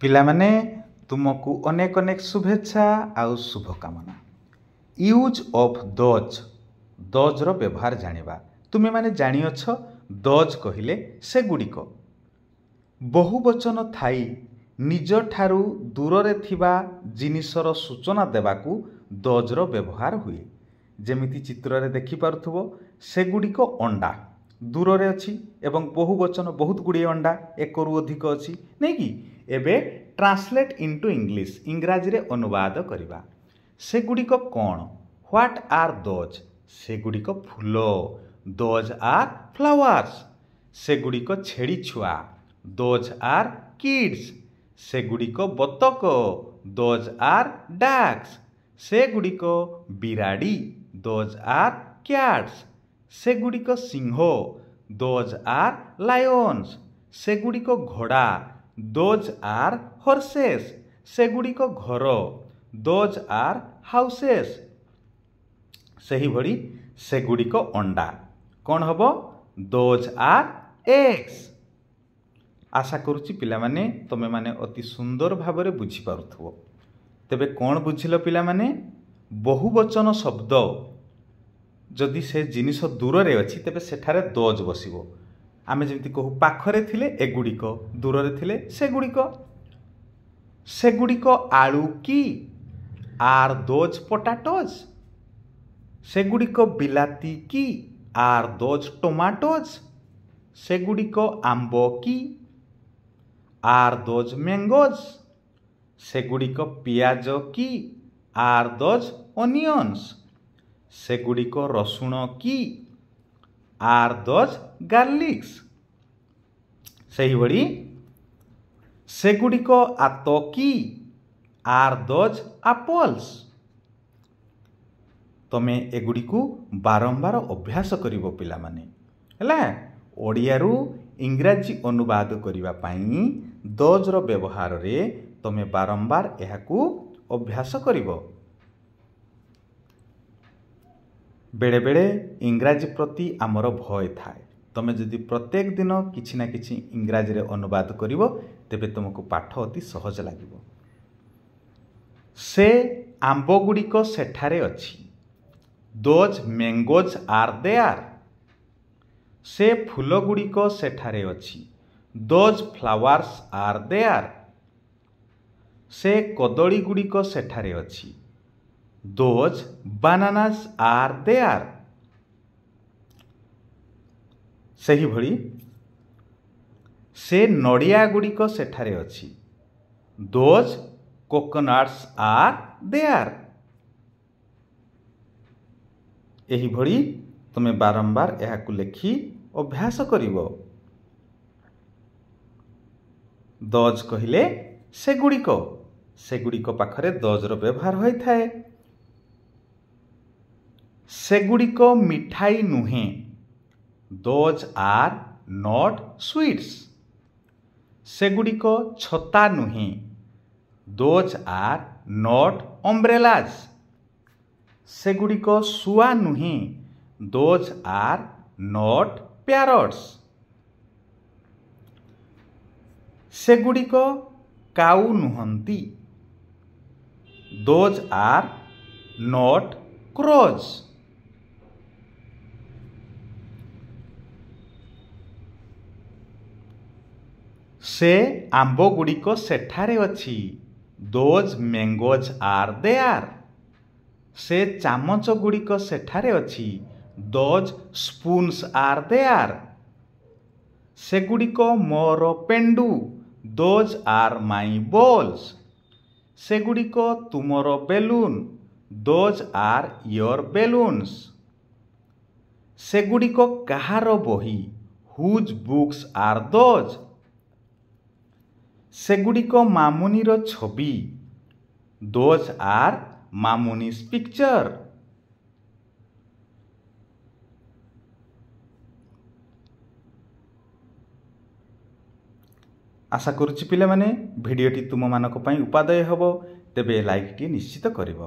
ପିଲାମାନେ ତୁମକୁ ଅନେକ ଅନେକ ଶୁଭେଚ୍ଛା ଆଉ ଶୁଭକାମନା। ୟୁଜ୍ ଅଫ୍ ଦୋଜ୍, ଦୋଜ୍ର ବ୍ୟବହାର ଜାଣିବା। ତୁମେମାନେ ଜାଣିଅଛ ଦୋଜ୍ କହିଲେ ସେଗୁଡ଼ିକ। ବହୁବଚନ ଥାଇ ନିଜଠାରୁ ଦୂରରେ ଥିବା ଜିନିଷର ସୂଚନା ଦେବାକୁ ଦୋଜ୍ର ବ୍ୟବହାର ହୁଏ। ଯେମିତି ଚିତ୍ରରେ ଦେଖିପାରୁଥିବ, ସେଗୁଡ଼ିକ ଅଣ୍ଡା ଦୂରରେ ଅଛି ଏବଂ ବହୁବଚନ ବହୁତ ଗୁଡ଼ିଏ ଅଣ୍ଡା, ଏକରୁ ଅଧିକ ଅଛି ନାଇକି। ଏବେ ଟ୍ରାନ୍ସଲେଟ୍ ଇଣ୍ଟୁ ଇଂଲିଶ, ଇଂରାଜୀରେ ଅନୁବାଦ କରିବା। ସେଗୁଡ଼ିକ କ'ଣ? What are those? ସେଗୁଡ଼ିକ ଫୁଲ। Those are flowers. ସେଗୁଡ଼ିକ ଛେଳି ଛୁଆ। Those are kids. ସେଗୁଡ଼ିକ ବତକ। Those are ducks. ସେଗୁଡ଼ିକ ବିରାଡ଼ି। Those are cats. ସେଗୁଡ଼ିକ ସିଂହ। Those are lions. ସେଗୁଡ଼ିକ ଘୋଡ଼ା। Those are horses. ସେଗୁଡ଼ିକ ଘର। Those are houses. ସେହିଭଳି ସେଗୁଡ଼ିକ ଅଣ୍ଡା। କ'ଣ ହେବ? Those R eggs. ଆଶା କରୁଛି ପିଲାମାନେ ତୁମେମାନେ ଅତି ସୁନ୍ଦର ଭାବରେ ବୁଝିପାରୁଥିବ। ତେବେ କ'ଣ ବୁଝିଲ ପିଲାମାନେ? ବହୁବଚନ ଶବ୍ଦ ଯଦି ସେ ଜିନିଷ ଦୂରରେ ଅଛି ତେବେ ସେଠାରେ ଦୋଜ୍ ବସିବ। ଆମେ ଯେମିତି କହୁ ପାଖରେ ଥିଲେ ଏଗୁଡ଼ିକ, ଦୂରରେ ଥିଲେ ସେଗୁଡ଼ିକ। ସେଗୁଡ଼ିକ ଆଳୁ କି? ଆର୍ ଦୋଜ୍ ପଟାଟୋଜ୍? ସେଗୁଡ଼ିକ ବିଲାତି କି? ଆର୍ ଦୋଜ୍ ଟମାଟୋଜ୍? ସେଗୁଡ଼ିକ ଆମ୍ବ କି? ଆର୍ ଦୋଜ୍ ମ୍ୟାଙ୍ଗୋଜ୍? ସେଗୁଡ଼ିକ ପିଆଜ କି? ଆର୍ ଦୋଜ୍ ଅନିଅନ୍ସ? ସେଗୁଡ଼ିକ ରସୁଣ କି? ଆର୍ ଦୋଜ୍ ଗାର୍ଲିକ୍ସ? ସେହିଭଳି ସେଗୁଡ଼ିକ ଆତ କି? ଆର୍ ଦୋଜ୍ ଆପଲ୍ସ? ତମେ ଏଗୁଡ଼ିକୁ ବାରମ୍ବାର ଅଭ୍ୟାସ କରିବ ପିଲାମାନେ, ହେଲା। ଓଡ଼ିଆରୁ ଇଂରାଜୀ ଅନୁବାଦ କରିବା ପାଇଁ ଦୋଜ୍ର ବ୍ୟବହାରରେ ତମେ ବାରମ୍ବାର ଏହାକୁ ଅଭ୍ୟାସ କରିବ। ବେଳେବେଳେ ଇଂରାଜୀ ପ୍ରତି ଆମର ଭୟ ଥାଏ। ତମେ ଯଦି ପ୍ରତ୍ୟେକ ଦିନ କିଛି ନା କିଛି ଇଂରାଜୀରେ ଅନୁବାଦ କରିବ ତେବେ ତୁମକୁ ପାଠ ଅତି ସହଜ ଲାଗିବ। ସେ ଆମ୍ବ ଗୁଡ଼ିକ ସେଠାରେ ଅଛି। Those mangoes are there. ସେ ଫୁଲ ଗୁଡ଼ିକ ସେଠାରେ ଅଛି। Those flowers are there. ସେ କଦଳୀ ଗୁଡ଼ିକ ସେଠାରେ ଅଛି। Those bananas are there. ସେହିଭଳି ସେ ନଡ଼ିଆ ଗୁଡ଼ିକ ସେଠାରେ ଅଛି। Those coconuts are there. ଏହିଭଳି ତୁମେ ବାରମ୍ବାର ଏହାକୁ ଲେଖି ଅଭ୍ୟାସ କରିବ। ଦୋଜ୍ କହିଲେ ସେଗୁଡ଼ିକ। ସେଗୁଡ଼ିକ ପାଖରେ ଦୋଜ୍ର ବ୍ୟବହାର ହୋଇଥାଏ। ସେଗୁଡ଼ିକ ମିଠାଇ ନୁହେଁ। Those are not sweets. ସେଗୁଡ଼ିକ ଛତା ନୁହେଁ। Those are not umbrellas. ସେଗୁଡ଼ିକ ଶୁଆ ନୁହେଁ। Those are not parrots. ସେଗୁଡ଼ିକ କାଉ ନୁହନ୍ତି। Those are not crows. ସେ ଆମ୍ବ ଗୁଡ଼ିକ ସେଠାରେ ଅଛି। Those mangoes are there. ସେ ଚାମଚ ଗୁଡ଼ିକ ସେଠାରେ ଅଛି। Those spoons are there. ସେଗୁଡ଼ିକ ମୋର ପେଣ୍ଡୁ। Those are my balls. ସେଗୁଡ଼ିକ ତୁମର balloon. Those are your balloons. ସେଗୁଡ଼ିକ କାହାର ବହି? Whose books are those? ସେଗୁଡ଼ିକ ମାମୁନିର ଛବି। Those R ମାମୁନିସ୍ picture. ଆଶା କରୁଛି ପିଲାମାନେ ଭିଡ଼ିଓଟି ତୁମମାନଙ୍କ ପାଇଁ ଉପାଦେୟ ହେବ। ତେବେ ଲାଇକ୍ଟି ନିଶ୍ଚିତ କରିବ।